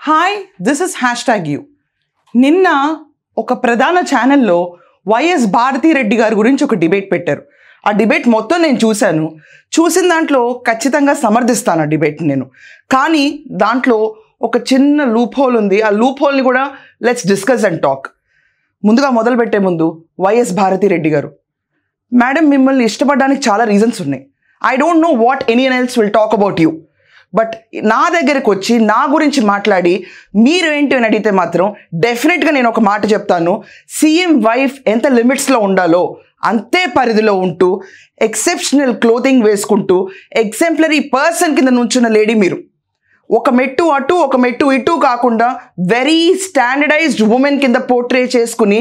Hi this is #you. నిన్న ఒక ప్రధాన ఛానల్లో వైఎస్ భారతిరెడ్డి గారి గురించి ఒక డిబేట్ పెట్టారు. ఆ డిబేట్ మొత్తం నేను చూసిన దాంట్లో ఖచ్చితంగా సమర్థిస్తాను ఆ డిబేట్ నేను. కానీ దాంట్లో ఒక చిన్న లూప్ హోల్ ఉంది. ఆ లూప్ హోల్ని కూడా లెట్స్ డిస్కస్ అండ్ టాక్. ముందుగా మొదలుపెట్టే ముందు వైఎస్ భారతిరెడ్డి గారు మేడం, మిమ్మల్ని ఇష్టపడడానికి చాలా రీజన్స్ ఉన్నాయి. I don't know what anyone else will talk about you. But నా దగ్గరికి వచ్చి నా గురించి మాట్లాడి మీరు ఏంటి అని అడిగితే మాత్రం డెఫినెట్గా నేను ఒక మాట చెప్తాను. సీఎం వైఫ్ ఎంత లిమిట్స్లో ఉండాలో అంతే పరిధిలో ఉంటూ ఎక్సెప్షనల్ క్లోతింగ్ వేసుకుంటూ ఎగ్జాంపులరీ పర్సన్ కింద నుంచున్న లేడీ మీరు. ఒక మెట్టు అటు ఒక మెట్టు ఇటు కాకుండా వెరీ స్టాండర్డైజ్డ్ ఉమెన్ కింద పోర్ట్రే చేసుకుని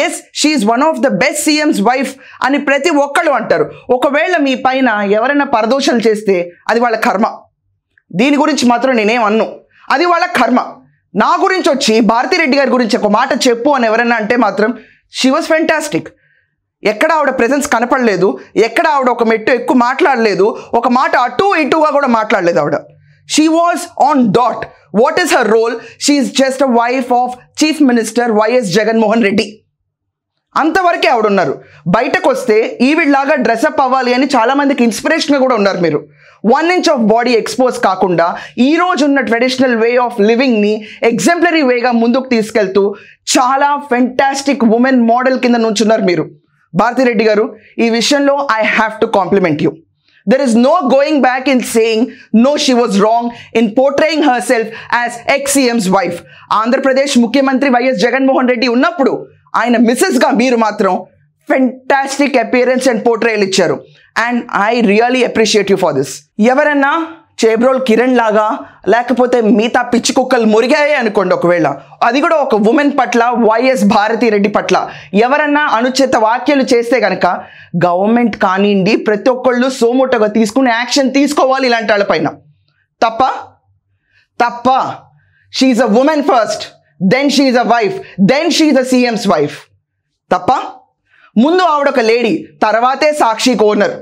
yes she's one of the best CM's wife అని ప్రతి ఒక్కళ్ళు అంటారు. ఒకవేళ మీ పైన ఎవరైనా పరదోషాలు చేస్తే అది వాళ్ళ కర్మ. దీని గురించి మాత్రం నేనేం అన్ను, అది వాళ్ళ కర్మ. నా గురించి వచ్చి భారతిరెడ్డి గారి గురించి ఒక మాట చెప్పు అని ఎవరైనా అంటే మాత్రం షీ వాజ్ ఫెంటాస్టిక్. ఎక్కడ ఆవిడ ప్రెజెన్స్ కనపడలేదు, ఎక్కడ ఆవిడ ఒక మెట్టు ఎక్కువ మాట్లాడలేదు, ఒక మాట అటు ఇటుగా కూడా మాట్లాడలేదు ఆవిడ. She was on dot. What is her role? She is just a wife of chief minister YS Jaganmohan Reddy. అంతవరకే ఆవిడ ఉన్నారు. బయటకు వస్తే ఈవిడ్లాగా డ్రెస్అప్ అవ్వాలి అని చాలామందికి ఇన్స్పిరేషన్గా కూడా ఉన్నారు మీరు. 1 inch ఆఫ్ బాడీ ఎక్స్పోజ్ కాకుండా ఈ రోజు ఉన్న ట్రెడిషనల్ వే ఆఫ్ లివింగ్ని ఎగ్జాంపులరీ వేగా ముందుకు తీసుకెళ్తూ చాలా ఫెంటాస్టిక్ ఉమెన్ మోడల్ కింద నుంచున్నారు మీరు. భారతిరెడ్డి గారు, ఈ విషయంలో I have to complement you. There is no going back in saying no, she was wrong in portraying herself as ex-CM's wife. Andhra Pradesh ముఖ్యమంత్రి వైఎస్ జగన్మోహన్ రెడ్డి ఉన్నప్పుడు ఆయన మిస్సెస్గా మీరు మాత్రం ఫెంటాస్టిక్ అపియరెన్స్ అండ్ పోర్ట్రేయల్ ఇచ్చారు. And I really appreciate you for this. ఎవరన్నా చేబ్రోల్ కిరణ్ లాగా లేకపోతే మిగతా పిచ్చి కుక్కలు మురిగాయే అనుకోండి, ఒకవేళ అది కూడా ఒక ఉమెన్ పట్ల వైఎస్ భారతిరెడ్డి పట్ల ఎవరన్నా అనుచిత వ్యాఖ్యలు చేస్తే కనుక గవర్నమెంట్ కానివ్వండి ప్రతి ఒక్కళ్ళు సోమోటోగా తీసుకుని యాక్షన్ తీసుకోవాలి ఇలాంటి వాళ్ళపైన. తప్ప she's a woman first, then she's a wife, then she's a CM's wife. తప్ప ముందు ఆవిడ ఒక లేడీ, తర్వాతే సాక్షి ఓనర్.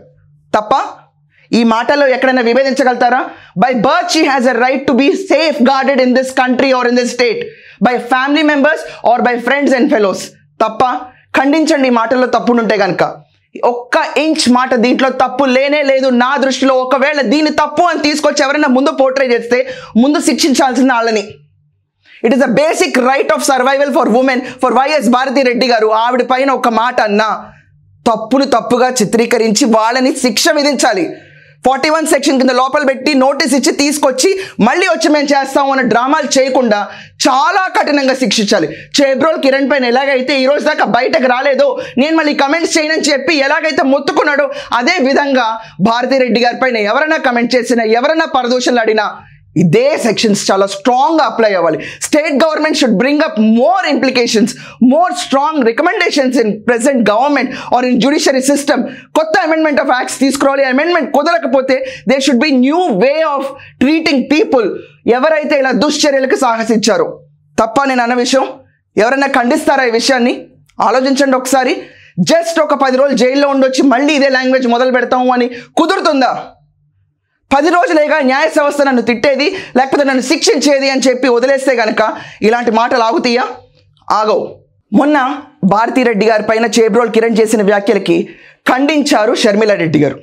తప్ప ఈ మాటల్లో ఎక్కడైనా విభేదించగలుగుతారా? By birth she has a right to be safeguarded in this country or in this state by family members or by friends and fellows. తప్ప ఖండించండి ఈ మాటల్లో తప్పుంటే కనుక. ఒక్క ఇంచ్ మాట దీంట్లో తప్పు లేనే లేదు నా దృష్టిలో. ఒకవేళ దీన్ని తప్పు అని తీసుకొచ్చి ఎవరైనా ముందు పోర్ట్రే చేస్తే ముందు శిక్షించాల్సిన వాళ్ళని. It is a basic right of survival for women for YS Bharathi Reddy గారు. ఆవిడ పైన ఒక మాట అన్నా తప్పును తప్పుగా చిత్రీకరించి వాళ్ళని శిక్ష విధించాలి. 41 సెక్షన్ కింద లోపల పెట్టి నోటీస్ ఇచ్చి తీసుకొచ్చి మళ్ళీ వచ్చి మేము చేస్తాము అన్న డ్రామాలు చేయకుండా చాలా కఠినంగా శిక్షించాలి. చేబ్రోల్ కిరణ్ పైన ఎలాగైతే ఈ రోజు దాకా బయటకు రాలేదో, నేను మళ్ళీ కమెంట్స్ చేయనని చెప్పి ఎలాగైతే మొత్తుకున్నాడో అదే విధంగా భారతిరెడ్డి గారి పైన ఎవరైనా కమెంట్ చేసినా ఎవరైనా పరదోషాలు ఆడినా ఇదే సెక్షన్స్ చాలా స్ట్రాంగ్గా అప్లై అవ్వాలి. State government should bring up more implications, more strong recommendations in present government are in judiciary system. కొత్త అమెండ్మెంట్ ఆఫ్ యాక్ట్స్ తీసుకురావాలి. అమెండ్మెంట్ కుదరకపోతే they should be new way of treating people ఎవరైతే ఇలా దుశ్చర్యలకు సాహసించారో. తప్ప నేను అన్న విషయం ఎవరైనా ఖండిస్తారా? ఈ విషయాన్ని ఆలోచించండి ఒకసారి. జస్ట్ ఒక 10 రోజులు జైల్లో ఉండొచ్చి మళ్ళీ ఇదే లాంగ్వేజ్ మొదలు పెడతాము అని కుదురుతుందా? 10 రోజులేగా న్యాయ వ్యవస్థ నన్ను తిట్టేది లేకపోతే నన్ను శిక్షించేది అని చెప్పి వదిలేస్తే కనుక ఇలాంటి మాటలు ఆగుతాయా? ఆగవు. మొన్న భారతిరెడ్డి గారి పైన చేబ్రోల్ కిరణ్ చేసిన వ్యాఖ్యలకి ఖండించారు షర్మిలారెడ్డి గారు.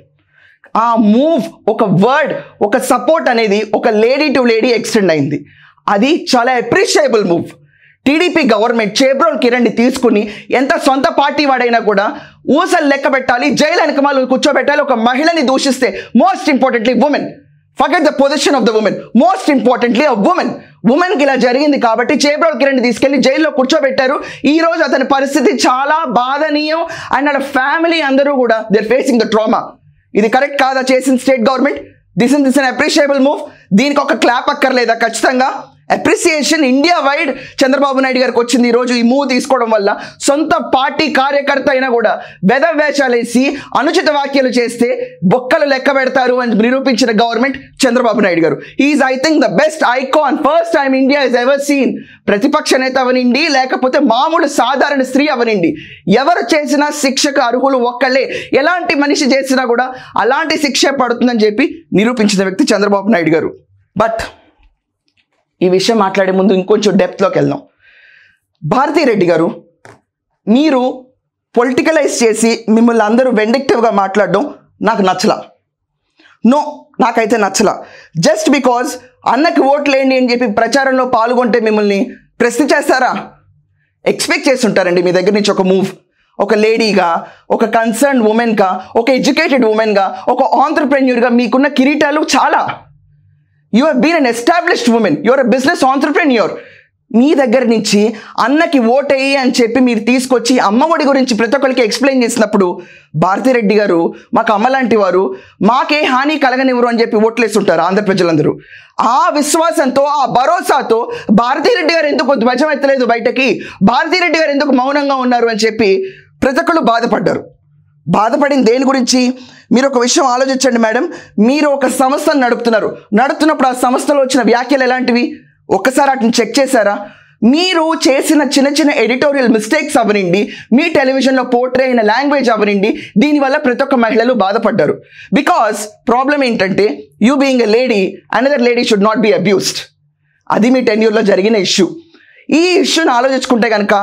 ఆ మూవ్, ఒక వర్డ్, ఒక సపోర్ట్ అనేది ఒక లేడీ టు లేడీ ఎక్స్టెండ్ అయింది. అది చాలా appreciable move. TDP government Chebrol కిరణ్ని తీసుకుని ఎంత సొంత పార్టీ వాడైనా కూడా ఊసలు లెక్క పెట్టాలి, జైలు వెనకమాలు కూర్చోబెట్టాలి. ఒక మహిళని దూషిస్తే most importantly women, forget the position of the women, most importantly a ఉమెన్కి ఇలా జరిగింది కాబట్టి చేబ్రోల్ కిరణ్ని తీసుకెళ్లి జైల్లో కూర్చోబెట్టారు. ఈ రోజు అతని పరిస్థితి చాలా బాధనీయం అండ్ వాళ్ళ ఫ్యామిలీ అందరూ కూడా they are facing the trauma. ఇది కరెక్ట్ కాదా చేసిన state government? This is an appreciable move. దీనికి ఒక క్లాప్ అక్కర్లేదా? ఖచ్చితంగా appreciation India wide Chandrababu Naidu గారికి వచ్చింది ఈరోజు ఈ మూవ్ తీసుకోవడం వల్ల. సొంత పార్టీ కార్యకర్త అయినా కూడా వేషాలేసి అనుచిత వ్యాఖ్యలు చేస్తే బొక్కలు లెక్క పెడతారు అని నిరూపించిన గవర్నమెంట్ చంద్రబాబు నాయుడు గారు. Is I think the best icon first time India is ever seen. ప్రతిపక్ష నేత అవనండి లేకపోతే మామూలు సాధారణ స్త్రీ అవనండి, ఎవరు చేసినా శిక్షకు అర్హులు ఒక్కళ్ళే. ఎలాంటి మనిషి చేసినా కూడా అలాంటి శిక్ష పడుతుందని చెప్పి నిరూపించిన వ్యక్తి చంద్రబాబు నాయుడు గారు. బట్ ఈ విషయం మాట్లాడే ముందు ఇంకొంచెం డెప్త్లోకి వెళ్దాం. భారతీరెడ్డి గారు, మీరు పొలిటికలైజ్ చేసి మిమ్మల్ని అందరూ వెండిక్టివ్గా మాట్లాడడం నాకు నచ్చలా. నో, నాకైతే నచ్చలా. జస్ట్ బికాజ్ అన్నకి ఓట్లేండి అని చెప్పి ప్రచారంలో పాల్గొంటే మిమ్మల్ని ప్రశ్నించేస్తారా? ఎక్స్పెక్ట్ చేసి ఉంటారండి మీ దగ్గర నుంచి ఒక మూవ్. ఒక లేడీగా, ఒక కన్సర్న్ ఉమెన్గా, ఒక ఎడ్యుకేటెడ్ ఉమెన్గా, ఒక ఆంటర్ప్రెన్యూర్గా మీకున్న కిరీటాలు చాలా. You have been an established women, your a business entrepreneur. మీ దగ్గర నుంచి అన్నకి ఓటేయి అని చెప్పి మీరు తీసుకొచ్చి అమ్మఒడి గురించి ప్రతి ఒక్కరికి ఎక్స్ప్లెయిన్ చేసినప్పుడు భారతీరెడ్డి గారు మాకు అమ్మ లాంటి వారు, మాకే హాని కలగనివ్వరు అని చెప్పి ఓట్లేస్తుంటారు ఆంధ్ర ప్రజలందరూ. ఆ విశ్వాసంతో, ఆ భరోసాతో భారతీరెడ్డి గారు ఎందుకు ధ్వజం ఎత్తలేదు బయటకి, భారతీరెడ్డి గారు ఎందుకు మౌనంగా ఉన్నారు అని చెప్పి ప్రతి ఒక్కరు బాధపడ్డారు. బాధపడింది దేని గురించి? మీరు ఒక విషయం ఆలోచించండి మేడం. మీరు ఒక సంస్థను నడుపుతున్నప్పుడు ఆ సంస్థలో వచ్చిన వ్యాఖ్యలు ఎలాంటివి ఒక్కసారి వాటిని చెక్ చేశారా? మీరు చేసిన చిన్న చిన్న ఎడిటోరియల్ మిస్టేక్స్ అవనండి, మీ టెలివిజన్లో పోర్ట్రే అయిన లాంగ్వేజ్ అవనండి, దీనివల్ల ప్రతి ఒక్క మహిళలు బాధపడ్డారు. బికాస్ ప్రాబ్లం ఏంటంటే, you being a lady, another lady should not be abused. అది మీ టెన్యూర్లో జరిగిన ఇష్యూ. ఈ ఇష్యూని ఆలోచించుకుంటే కనుక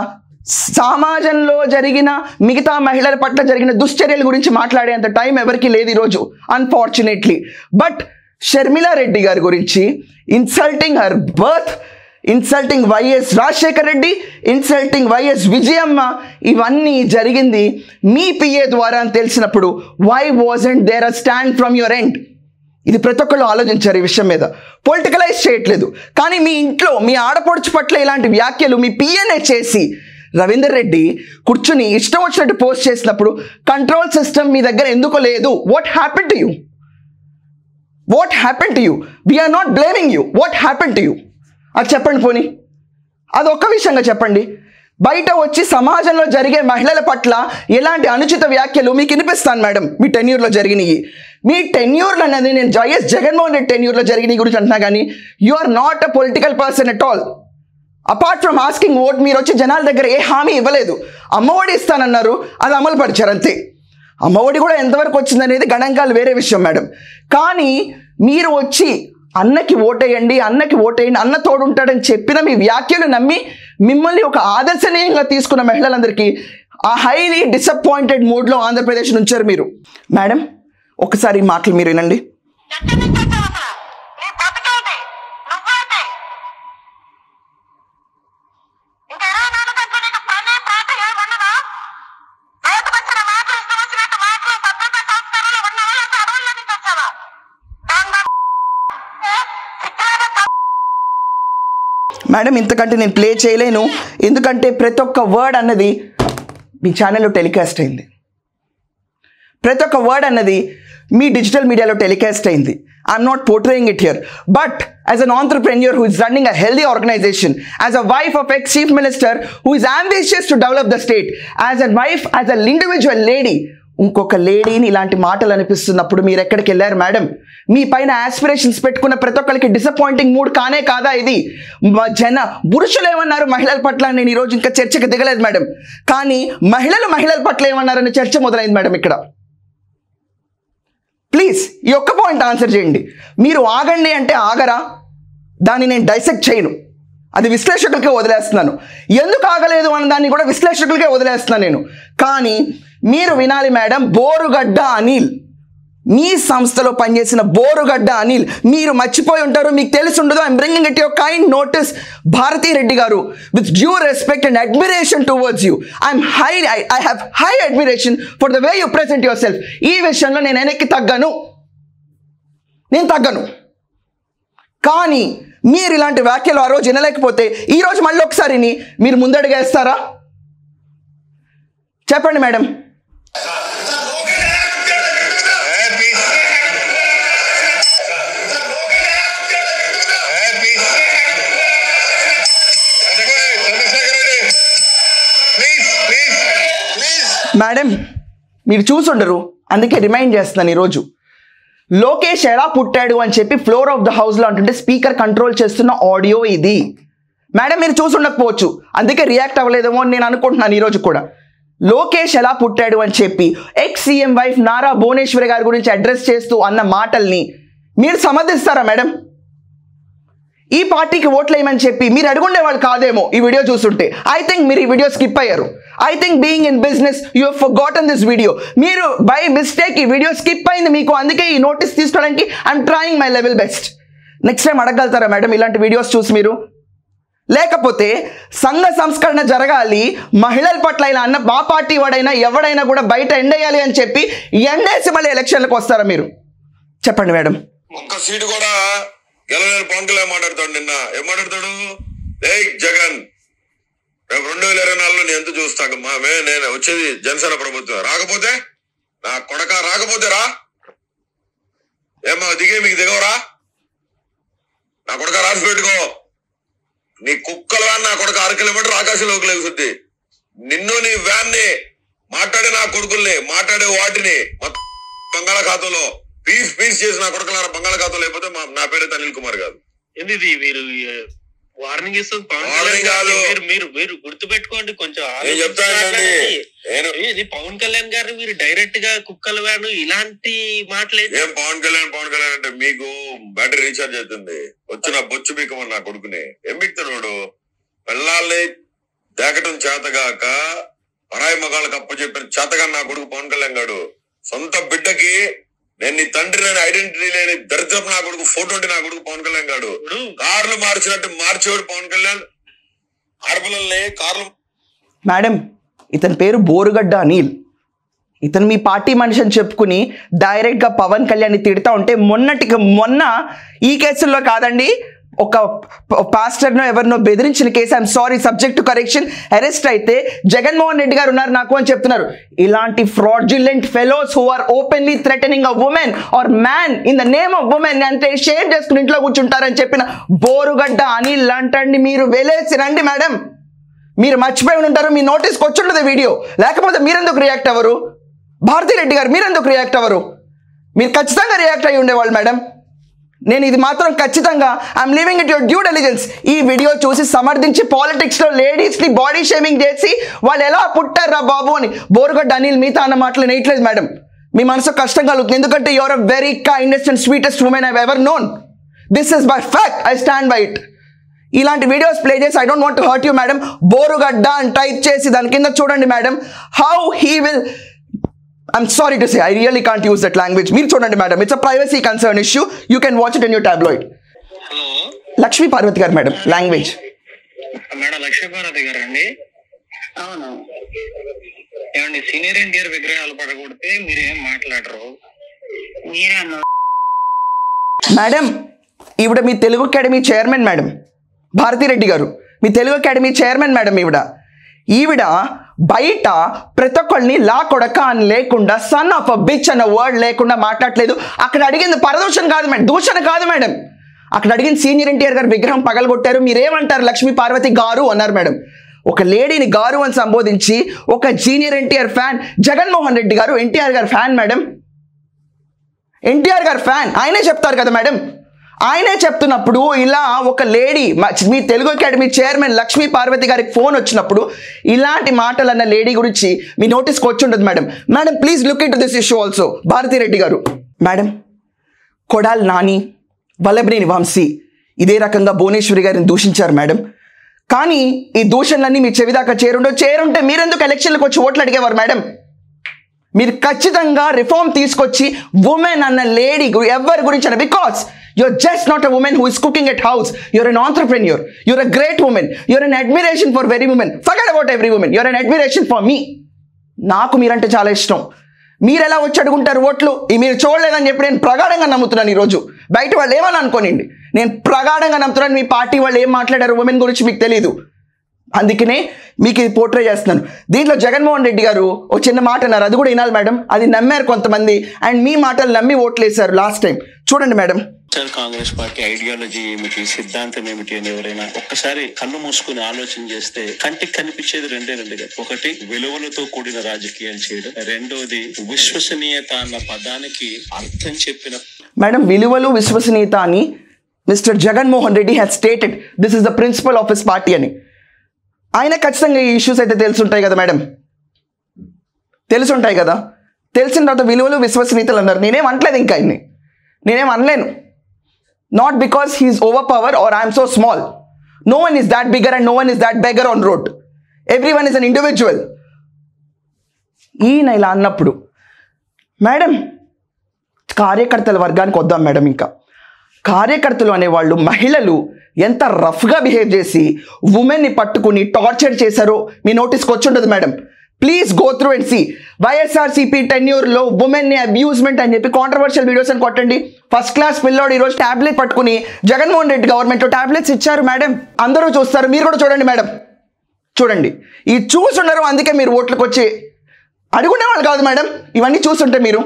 సమాజంలో జరిగిన మిగతా మహిళల పట్ల జరిగిన దుశ్చర్యల గురించి మాట్లాడేంత టైం ఎవరికి లేదు ఈరోజు, అన్ఫార్చునేట్లీ. బట్ షర్మిలా రెడ్డి గారి గురించి insulting her birth, insulting YS Rajasekhar Reddy, insulting YS Vijayamma, ఇవన్నీ జరిగింది మీ పిఏ ద్వారా అని తెలిసినప్పుడు why wasn't there a stand from your end? ఇది ప్రతి ఒక్కళ్ళు ఆలోచించారు ఈ విషయం మీద. పొలిటికలైజ్ చేయట్లేదు, కానీ మీ ఇంట్లో మీ ఆడపడుచు పట్ల ఇలాంటి వ్యాఖ్యలు మీ పిఏనే చేసి రవీందర్ రెడ్డి కూర్చుని ఇష్టం వచ్చినట్టు పోస్ట్ చేసినప్పుడు కంట్రోల్ సిస్టమ్ మీ దగ్గర ఎందుకు లేదు? What happen to you? What happen to you? We're not blaming you. What happen to you? అది చెప్పండి. పోనీ అది ఒక్క విషయంగా చెప్పండి. బయట వచ్చి సమాజంలో జరిగే మహిళల పట్ల ఎలాంటి అనుచిత వ్యాఖ్యలు మీకు వినిపిస్తాను మేడం మీ టెన్యూర్లో జరిగినాయి. మీ టెన్యూర్లు అనేది నేను వైఎస్ జగన్మోహన్ రెడ్డి టెన్యూర్లో జరిగినాయి గురించి అంటున్నా, కానీ you are not a political person at all. Apart from asking vote, మీరు వచ్చి జనాల దగ్గర ఏ హామీ ఇవ్వలేదు. అమ్మఒడి ఇస్తానన్నారు, అది అమలు పరిచారు అంతే. అమ్మఒడి కూడా ఎంతవరకు వచ్చిందనేది గణాంకాలు వేరే విషయం మేడం. కానీ మీరు వచ్చి అన్నకి ఓటేయండి, అన్నకి ఓటేయండి, అన్న తోడుంటాడని చెప్పిన మీ వ్యాఖ్యలు నమ్మి మిమ్మల్ని ఒక ఆదర్శనీయంగా తీసుకున్న మహిళలందరికీ ఆ హైలీ డిసప్పాయింటెడ్ మూడ్లో ఆంధ్రప్రదేశ్ ఉంచారు మీరు. మేడం, ఒకసారి ఈ మాటలు మీరు వినండి. మేడం, ఇంతకంటే నేను ప్లే చేయలేను, ఎందుకంటే ప్రతి ఒక్క వర్డ్ అన్నది మీ ఛానల్లో టెలికాస్ట్ అయింది. ప్రతి ఒక్క వర్డ్ అన్నది మీ డిజిటల్ మీడియాలో టెలికాస్ట్ అయింది. I'm not portraying it here, but as an entrepreneur who is running a healthy organization, as a wife of ex-chief minister who is ambitious to develop the state, as a wife, as an individual lady, ఇంకొక లేడీని ఇలాంటి మాటలు అనిపిస్తున్నప్పుడు మీరు ఎక్కడికి వెళ్ళారు madam? మీ పైన aspirations పెట్టుకున్న ప్రతి ఒక్కరికి డిసప్పాయింటింగ్ మూడ్ కానే కాదా ఇది? పురుషులు ఏమన్నారు మహిళల పట్ల, నేను ఈరోజు ఇంకా చర్చకు దిగలేదు మేడం, కానీ మహిళల పట్ల ఏమన్నారని చర్చ మొదలైంది మేడం ఇక్కడ. ప్లీజ్ ఈ ఒక్క పాయింట్ ఆన్సర్ చేయండి. మీరు ఆగండి అంటే ఆగరా? దాన్ని నేను డైసెక్ట్ చేయను, అది విశ్లేషకులకే వదిలేస్తున్నాను. ఎందుకు ఆగలేదు అన్న దాన్ని కూడా విశ్లేషకులకే వదిలేస్తున్నాను నేను. కానీ మీరు వినాలి మేడం, బోరుగడ్డ అనిల్, మీ సంస్థలో పనిచేసిన బోరుగడ్డ అనిల్, మీరు మర్చిపోయి ఉంటారు, మీకు తెలిసి ఉండదు. I'm bringing it your kind notice. Bharathi Reddy గారు, with due respect and admiration towards you, I have high admiration for the way you present your self. ఈ విషయంలో నేను వెనక్కి తగ్గను. కానీ మీరు ఇలాంటి వ్యాఖ్యలు ఆ రోజు వినలేకపోతే ఈరోజు మళ్ళీ ఒకసారి మీరు ముందడుగేస్తారా? చెప్పండి మేడం. మేడం, మీరు చూసుండరు, అందుకే రిమైండ్ చేస్తున్నాను ఈరోజు. లోకేష్ ఎలా పుట్టాడు అని చెప్పి ఫ్లోర్ ఆఫ్ ద హౌస్లో అంటుంటే స్పీకర్ కంట్రోల్ చేస్తున్న ఆడియో ఇది. మేడం, మీరు చూసుండకపోవచ్చు, అందుకే రియాక్ట్ అవ్వలేదేమో అని నేను అనుకుంటున్నాను ఈరోజు కూడా. లోకేష్ ఎలా పుట్టాడు అని చెప్పి ex CM wife Nara Bhuvaneswari గారి గురించి అడ్రస్ చేస్తూ అన్న మాటల్ని మీరు సమర్థిస్తారా మేడం? ఈ పార్టీకి ఓట్లు వేయమని చెప్పి మీరు అడుగుండే వాళ్ళు కాదేమో ఈ వీడియో చూస్తుంటే. ఐ థింక్ మీరు ఈ వీడియో స్కిప్ అయ్యారు. I think being in business you have forgotten this video. మీరు బై మిస్టేక్ ఈ వీడియో స్కిప్ అయింది మీకు, అందుకే ఈ నోటీస్ తీసుకోవడానికి I'm trying my level best. Next time అడగలుగుతారా మేడం ఇలాంటి వీడియోస్ చూసి మీరు? లేకపోతే సంఘ సంస్కరణ జరగాలి, మహిళల పట్ల అయినా అన్న మా పార్టీ వాడైనా ఎవడైనా కూడా బయట ఎండేయాలి అని చెప్పి ఎండేసి మళ్ళీ ఎలక్షన్లకు వస్తారా మీరు? చెప్పండి మేడం. ఒక్క సీటు కూడా గెలవలేని పవన్ కళ్యాణ్ మాట్లాడతాడు. నిన్న ఏం మాట్లాడతాడు? జగన్ రేపు 2024లో నేను ఎంత చూస్తాను నేను వచ్చేది జనసేన ప్రభుత్వం, రాకపోతే నా కొడక రాకపోతే రా ఏమో దిగే మీకు దిగవరా నా కొడక రాసి పెట్టుకో. నీ కుక్కల వ్యాన్ నా కొడుకు 6 కిలోమీటర్ ఆకాశంలోకి లేగుతుంది. నిన్ను నీ వ్యాన్ ని మాట్లాడే నా కొడుకుల్ని మాట్లాడే వాటిని బంగాళాఖాతంలో పీస్ చేసి నా కొడుకుల బంగాళాఖాతం లేకపోతే నా పేరు అనిల్ కుమార్ కాదు. ఏంది మీరు వార్నింగ్ ఇస్తుంది? మీరు గుర్తు పెట్టుకోండి కొంచెం. ఇది పవన్ కళ్యాణ్ గారిని మీరు డైరెక్ట్ గా కుక్కల వ్యాను ఇలాంటి మాటలేదు. ఏం పవన్ కళ్యాణ్ అంటే మీకు బ్యాటరీ రీఛార్జ్ అవుతుంది. వచ్చిన బొచ్చు బీకమని నా కొడుకుని ఏం బిక్తాడు? పిల్లల్ని దేకటం చేతగాక పరాయి మగాళ్ళకి అప్పచెప్పిన చేతగా నా కొడుకు పవన్ కళ్యాణ్ గారు. సొంత బిడ్డకి నేను నీ తండ్రి లేని ఐడెంటిటీ లేని దరిద్రపు నా కొడుకు ఫోటో ఉంటే నా కొడుకు పవన్ కళ్యాణ్ గారు. కార్లు మార్చినట్టు మార్చేవాడు పవన్ కళ్యాణ్. ఆడపిల్లల్ని కార్లు. మేడం ఇతని పేరు బోరుగడ్డ అనిల్. ఇతను మీ పార్టీ మనిషి అని చెప్పుకుని డైరెక్ట్గా పవన్ కళ్యాణ్ని తిడతా ఉంటే మొన్న ఈ కేసుల్లో కాదండి, ఒక పాస్టర్నో ఎవరినో బెదిరించిన case, I'm sorry subject to correction, arrest అయితే జగన్మోహన్ రెడ్డి గారు ఉన్నారు నాకు అని చెప్తున్నారు. ఇలాంటి fraudulent fellows who are openly threatening a women or man in the name of women అంటే షేర్ చేసుకుని ఇంట్లో కూర్చుంటారని చెప్పిన బోరుగడ్డ అనిల్ అంటండి మీరు వెలేసి రండి మేడం. మీరు మర్చిపోయి ఉంటారు, మీ నోటీస్కి వచ్చి ఉంటుంది వీడియో. లేకపోతే మీరెందుకు రియాక్ట్ అవ్వరు? భారతిరెడ్డి గారు మీరెందుకు రియాక్ట్ అవ్వరు? మీరు ఖచ్చితంగా రియాక్ట్ అయ్యి ఉండేవాళ్ళు మేడం. నేను ఇది మాత్రం ఖచ్చితంగా I'm leaving it your due diligence. ఈ వీడియో చూసి సమర్థించి పాలిటిక్స్లో లేడీస్ని బాడీ షేమింగ్ చేసి వాళ్ళు ఎలా పుట్టారా బాబు అని బోరుగడ్డ అనిల్ మిగతా అన్న మాటలు నేయట్లేదు మేడం. మీ మనసు కష్టం కలుగుతుంది, ఎందుకంటే your a very kindest and sweetest women I ever known. This is by fact, I stand by it. ఇలాంటి వీడియోస్ ప్లే చేసి I don't want to hurt you madam. Borugadda అని టైప్ చేసి దాని కింద చూడండి madam, how he will. I'm sorry to say, I really can't use that language. మీరు చూడండి madam, it's a privacy concern issue. You can watch it in your tabloid. Hello Lakshmi Parvathi garu madam, language. Madam Lakshmi Parvathi garu అండి? అవును. ఏమండి senior NTR విగ్రహాలు పడగొడితే మీరేం మాట్లాడరు? Madam ఈవిడ మీ Telugu academy chairman madam, Bharathi Reddy గారు మీ తెలుగు అకాడమీ చైర్మన్ మేడం. ఈవిడ బయట ప్రతి ఒక్కళ్ళని లా కొడక అని లేకుండా, సన్ ఆఫ్ అ బిచ్ అన్న వర్డ్ లేకుండా మాట్లాడలేదు. అక్కడ అడిగింది పరదూషణ కాదు మేడం, దూషణ కాదు మేడం. అక్కడ అడిగింది సీనియర్ ఎన్టీఆర్ గారు విగ్రహం పగలగొట్టారు, మీరేమంటారు లక్ష్మీ పార్వతి గారు అన్నారు మేడం. ఒక లేడీని గారు అని సంబోధించి ఒక సీనియర్ ఎన్టీఆర్ ఫ్యాన్ జగన్మోహన్ రెడ్డి గారు ఎన్టీఆర్ గారు ఫ్యాన్ మేడం. ఎన్టీఆర్ గారు ఫ్యాన్ ఆయనే చెప్తారు కదా మేడం. ఆయనే చెప్తున్నప్పుడు ఇలా ఒక లేడీ మీ తెలుగు అకాడమీ చైర్మన్ లక్ష్మీ పార్వతి గారికి ఫోన్ వచ్చినప్పుడు ఇలాంటి మాటలు అన్న లేడీ గురించి మీ నోటీస్కి వచ్చి ఉండదు madam. Madam please look in to this issue also. Bharathi Reddy గారు మేడం, కొడాల్ నాని, వల్లభనేని వంశీ ఇదే రకంగా భువనేశ్వరి గారిని దూషించారు మేడం. కానీ ఈ దూషణలన్నీ మీ చెవిదాకా చేరుంటే మీరెందుకు ఎలక్షన్లకు వచ్చి ఓట్లు అడిగేవారు మేడం? మీరు ఖచ్చితంగా రిఫార్మ్ తీసుకొచ్చి ఉమెన్ అన్న లేడీ ఎవరి గురించి అన్న, because you're just not a woman who is cooking at house. You're an entrepreneur. You're a great woman. You're an admiration for very women. Forget about every woman. You're an admiration for me. నాకు మీరంటే చాలా ఇష్టం. మీరు ఎలా వచ్చి అడుగుంటారు ఓట్లు? మీరు చూడలేదని చెప్పి నేను ప్రగాఢంగా నమ్ముతున్నాను. ఈరోజు బయట వాళ్ళు ఏమని అనుకోనండి, నేను ప్రగాఢంగా నమ్ముతున్నాను. మీ పార్టీ వాళ్ళు ఏం మాట్లాడారు ఉమెన్ గురించి మీకు తెలియదు, అందుకనే మీకు ఇది పోర్ట్రే చేస్తున్నాను. దీంట్లో జగన్మోహన్ రెడ్డి గారు ఒక చిన్న మాట అన్నారు, అది కూడా వినాలి మేడం. అది నమ్మారు కొంతమంది, అండ్ మీ మాటలు నమ్మి ఓట్లేశారు లాస్ట్ టైం. చూడండి మేడం. కాంగ్రెస్ పార్టీ ఐడియాలజీ ఏమిటి, సిద్ధాంతం ఏమిటి అని ఎవరైనా ఒక్కసారి కళ్ళు మూసుకుని ఆలోచన చేస్తే కంటికి కనిపించేది రెండే. ఒకటి విలువలతో కూడిన రాజకీయాలు చేయడం, రెండోది విశ్వసనీయత అన్న పదానికి అర్థం చెప్పిన మేడం. విలువలు విశ్వసనీయత అని mister Jaganmohan Reddy has stated this is the principle of his party అని. ఆయన ఖచ్చితంగా ఈ ఇష్యూస్ అయితే తెలుసుంటాయి కదా మేడం, తెలుసుంటాయి కదా. తెలిసిన తర్వాత విలువలు విశ్వసనీయతలు అన్నారు. నేనేం అనట్లేదు, ఇంకా ఆయన్ని నేనేం అనలేను. not because he's overpowered or I'm so small. No one is that bigger and no one is that beggar on road. Everyone is an individual. ఈయన ఇలా అన్నప్పుడు మేడం కార్యకర్తల వర్గానికి వద్దాం మేడం. ఇంకా కార్యకర్తలు అనేవాళ్ళు మహిళలు ఎంత రఫ్గా బిహేవ్ చేసి ఉమెన్ని పట్టుకుని టార్చర్ చేశారో మీ నోటీస్కి వచ్చి ఉంటుంది madam. Please go through and see. YSRCP టెన్యూర్లో ఉమెన్ని అబ్యూస్మెంట్ అని చెప్పి కాంట్రవర్షియల్ వీడియోస్ అని కొట్టండి. ఫస్ట్ క్లాస్ పిల్లోడు ఈరోజు ట్యాబ్లెట్ పట్టుకుని జగన్మోహన్ రెడ్డి గవర్నమెంట్లో ట్యాబ్లెట్స్ ఇచ్చారు మేడం. అందరూ చూస్తారు, మీరు కూడా చూడండి మేడం. చూడండి, ఈ చూసున్నారు, అందుకే మీరు ఓట్లకు వచ్చి అడుగునే వాళ్ళు కాదు మేడం. ఇవన్నీ చూస్తుంటే మీరు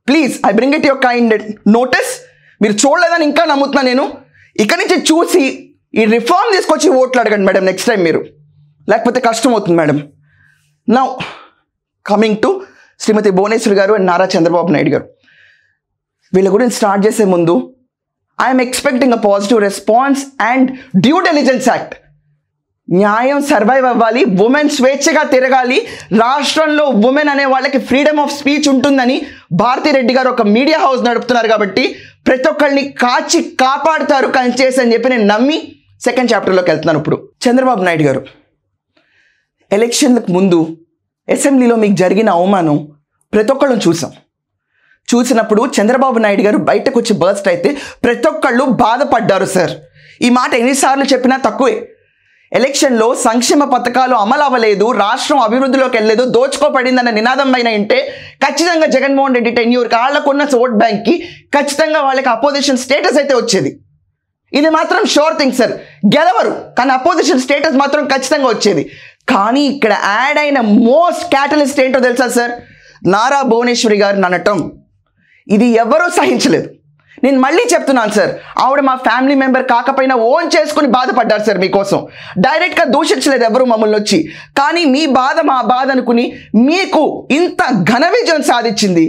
please I bring it your kind notice. మీరు చూడలేదని ఇంకా నమ్ముతున్నా నేను. ఇక్కడి నుంచి చూసి ఈ రిఫార్మ్ తీసుకొచ్చి ఓట్లు అడగండి మేడం నెక్స్ట్ టైం మీరు, లేకపోతే కష్టం అవుతుంది మేడం. నౌ కమింగ్ టు శ్రీమతి భువనేశ్వరి గారు అండ్ నారా చంద్రబాబు నాయుడు గారు. వీళ్ళ గురించి స్టార్ట్ చేసే ముందు I'm expecting a positive response and due diligence act. న్యాయం సర్వైవ్ అవ్వాలి, ఉమెన్ స్వేచ్ఛగా తిరగాలి, రాష్ట్రంలో ఉమెన్ అనే వాళ్ళకి ఫ్రీడమ్ ఆఫ్ స్పీచ్ ఉంటుందని భారతిరెడ్డి గారు ఒక మీడియా హౌస్ నడుపుతున్నారు కాబట్టి ప్రతి ఒక్కరిని కాచి కాపాడుతారు కంచేసి అని చెప్పి నేను నమ్మి సెకండ్ చాప్టర్లోకి వెళ్తున్నాను. ఇప్పుడు చంద్రబాబు నాయుడు గారు, ఎలక్షన్లకు ముందు అసెంబ్లీలో మీకు జరిగిన అవమానం ప్రతి ఒక్కళ్ళని చూసినప్పుడు చంద్రబాబు నాయుడు గారు బయటకు వచ్చి బర్స్ట్ అయితే ప్రతి ఒక్కళ్ళు బాధపడ్డారు సార్. ఈ మాట ఎన్నిసార్లు చెప్పినా తక్కువే. ఎలక్షన్లో సంక్షేమ పథకాలు అమలు అవ్వలేదు, రాష్ట్రం అభివృద్ధిలోకి వెళ్ళలేదు, దోచుకోబడిందన్న నినాదం పైన ఉంటే ఖచ్చితంగా జగన్మోహన్ రెడ్డి టెన్యూర్కి వాళ్ళకున్న ఓట్ బ్యాంక్కి ఖచ్చితంగా వాళ్ళకి అపోజిషన్ స్టేటస్ అయితే వచ్చేది. ఇది మాత్రం షూర్ థింగ్ సార్. గెలవరు కానీ అపోజిషన్ స్టేటస్ మాత్రం ఖచ్చితంగా వచ్చేది. కానీ ఇక్కడ యాడ్ అయిన మోస్ట్ క్యాటలిస్ట్ ఏంటో తెలుసా సార్? నారా భువనేశ్వరి గారు అనటం. ఇది ఎవరూ సహించలేదు. నేను మళ్ళీ చెప్తున్నాను సార్, ఆవిడ మా ఫ్యామిలీ మెంబర్ కాకపోయినా ఓన్ చేసుకుని బాధపడ్డారు సార్ మీకోసం. డైరెక్ట్గా దూషించలేదు ఎవరు మమ్మల్ని వచ్చి. కానీ మీ బాధ మా బాధ అనుకుని మీకు ఇంత ఘన విజయం సాధించింది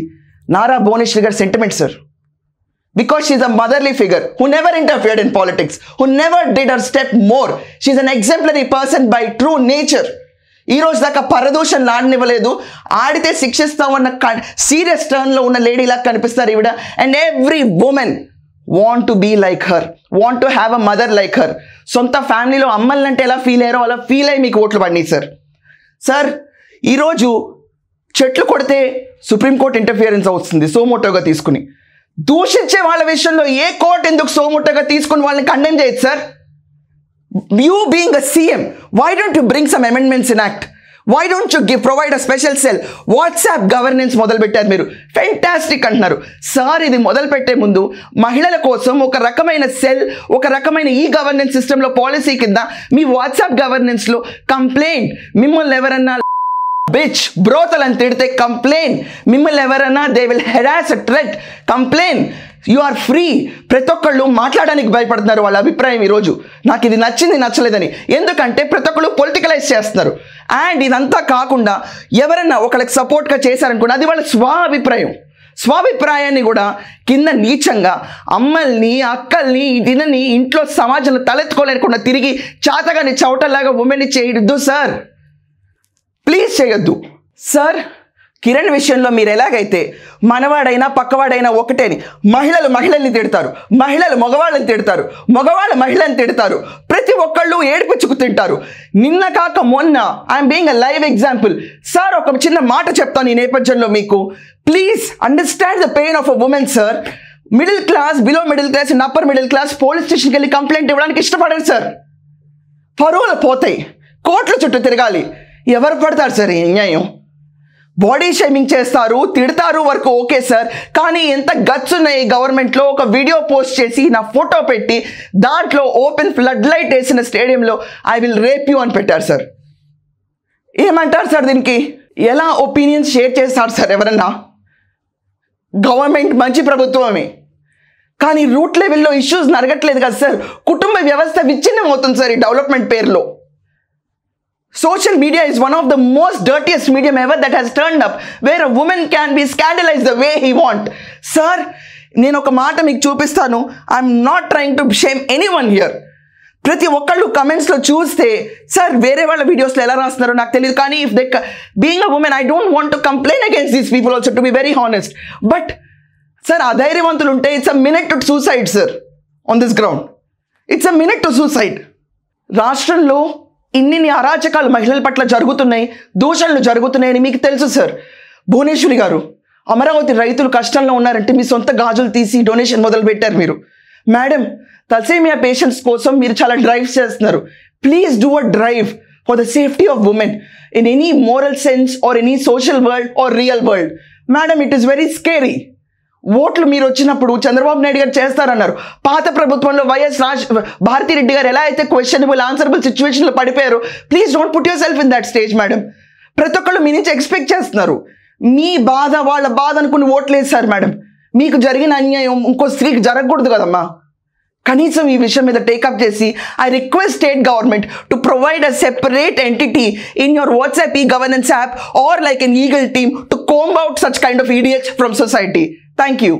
నారా భువనేశ్వరి గారి sentiment sir. Because she's a motherly figure who never interfered in politics, who never did her step more. She's an exemplary person by true nature. ఈ రోజు దాకా పరదూషణ ఆడనివ్వలేదు, ఆడితే శిక్షిస్తామన్న సీరియస్ టర్న్లో ఉన్న లేడీలా కనిపిస్తారు ఈవిడ. And every woman want to be like her, want to have a mother like her. సొంత ఫ్యామిలీలో అమ్మల్ని అంటే ఎలా ఫీల్ అయ్యారో అలా ఫీల్ అయ్యి మీకు ఓట్లు పడినాయి సార్. సార్ ఈరోజు చెట్లు కొడితే సుప్రీంకోర్టు ఇంటర్ఫియరెన్స్ అవుతుంది సోమోటోగా తీసుకుని. దూషించే వాళ్ళ విషయంలో ఏ కోర్టు ఎందుకు సోమోటోగా తీసుకుని వాళ్ళని కండెమ్ చేయొచ్చు sir? You being a CM, why don't you bring some amendments in act? Why don't you provide a special cell? WhatsApp governance మొదలు పెట్టారు మీరు, ఫెంటాస్టిక్ అంటున్నారు సార్. ఇది మొదలు పెట్టే ముందు మహిళల కోసం ఒక రకమైన సెల్, ఒక రకమైన ఈ గవర్నెన్స్ సిస్టంలో పాలసీ కింద మీ వాట్సాప్ గవర్నెన్స్లో కంప్లైంట్, మిమ్మల్ని ఎవరన్నా బిచ్ బ్రోతల్ అని తిడితే కంప్లైంట్, మిమ్మల్ని ఎవరన్నా they will harass a threat complaint. You are free. ప్రతి ఒక్కళ్ళు మాట్లాడడానికి భయపడుతున్నారు వాళ్ళ అభిప్రాయం. ఈరోజు నాకు ఇది నచ్చింది నచ్చలేదని, ఎందుకంటే ప్రతి ఒక్కళ్ళు పొలిటికలైజ్ చేస్తున్నారు. అండ్ ఇదంతా కాకుండా ఎవరన్నా ఒకళ్ళకి సపోర్ట్గా చేశారనుకోండి, అది వాళ్ళ స్వాభిప్రాయాన్ని కూడా కింద నీచంగా అమ్మల్ని అక్కల్ని తినని ఇంట్లో సమాజంలో తలెత్తుకోలేకుండా తిరిగి చాతగాని చౌటలాగా ఉమెన్ని చేయొద్దు సార్, ప్లీజ్ చేయొద్దు సార్. కిరణ్ విషయంలో మీరు ఎలాగైతే మనవాడైనా పక్కవాడైనా ఒకటేని మహిళల్ని తిడతారు, మహిళలు మగవాళ్ళని తిడతారు, మగవాళ్ళు మహిళని తిడతారు, ప్రతి ఒక్కళ్ళు ఏడిపించుకు తింటారు. నిన్న కాక మొన్న I'm being a live example sir. ఒక చిన్న మాట చెప్తాను ఈ నేపథ్యంలో మీకు. Please understand the pain of a women sir. Middle class, below middle class and upper middle class police స్టేషన్కి వెళ్ళి కంప్లైంట్ ఇవ్వడానికి ఇష్టపడరు సార్. పరువులు పోతాయి, కోట్ల చుట్టూ తిరగాలి. ఎవరు పడతారు సార్ ఈ అన్యాయం? బాడీ షేమింగ్ చేస్తారు, తిడతారు వరకు ఓకే సార్. కానీ ఎంత గట్స్ ఉన్నాయి గవర్నమెంట్లో? ఒక వీడియో పోస్ట్ చేసి నా ఫోటో పెట్టి దాంట్లో ఓపెన్ ఫ్లడ్ లైట్ వేసిన స్టేడియంలో ఐ విల్ రేప్ యూ అని పెట్టారు సార్. ఏమంటారు సార్ దీనికి? ఎలా ఒపీనియన్స్ షేర్ చేస్తారు సార్ ఎవరన్నా? గవర్నమెంట్ మంచి ప్రభుత్వమే, కానీ రూట్ లెవెల్లో ఇష్యూస్ నరగట్లేదు కదా సార్. కుటుంబ వ్యవస్థ విచ్ఛిన్నం అవుతుంది సార్ ఈ డెవలప్మెంట్ పేరులో. Social media is one of the most dirtiest medium ever that has turned up, where a woman can be scandalized the way he want. Sir, నేను ఒక మాట మీకు చూపిస్తాను. I'm not trying to shame anyone here. ప్రతి ఒక్కళ్ళు కమెంట్స్లో చూస్తే sir వేరే వాళ్ళ వీడియోస్లో ఎలా రాస్తున్నారో నాకు తెలియదు, కానీ if they being a women I don't want to complain against these people also, to be very honest. But sir అధైర్యవంతులు ఉంటే it's a minute to suicide sir on this ground. It's a minute to suicide. రాష్ట్రంలో ఇన్ని అరాచకాలు మహిళల పట్ల జరుగుతున్నాయి, దూషణలు జరుగుతున్నాయని మీకు తెలుసు సార్. భువనేశ్వరి గారు, అమరావతి రైతులు కష్టంలో ఉన్నారంటే మీ సొంత గాజులు తీసి డొనేషన్ మొదలు పెట్టారు మీరు. మేడం, తలసేమియా పేషెంట్స్ కోసం మీరు చాలా డ్రైవ్స్ చేస్తున్నారు. Please do a drive for the safety of women in any moral sense or any social world or real world. Madam, it is very scary. ఓట్లు మీరు వచ్చినప్పుడు చంద్రబాబు నాయుడు గారు చేస్తారన్నారు. పాత ప్రభుత్వంలో వైఎస్ భారతిరెడ్డి గారు ఎలా అయితే క్వశ్చనబుల్ ఆన్సరబుల్ సిచ్యువేషన్లో పడిపోయారు. Please don't put your self in that stage madam. ప్రతి ఒక్కళ్ళు మీ నుంచి ఎక్స్పెక్ట్ చేస్తున్నారు. మీ బాధ వాళ్ళ బాధ అనుకుని ఓట్లు వేస్తారు మేడం. మీకు జరిగిన అన్యాయం ఇంకో స్త్రీకి జరగకూడదు కదమ్మా. కనీసం ఈ విషయం మీద టేకప్ చేసి I request state government to provide a separate entity in your WhatsApp governance app or like an eagle team to comb out such kind of idiots from society. Thank you.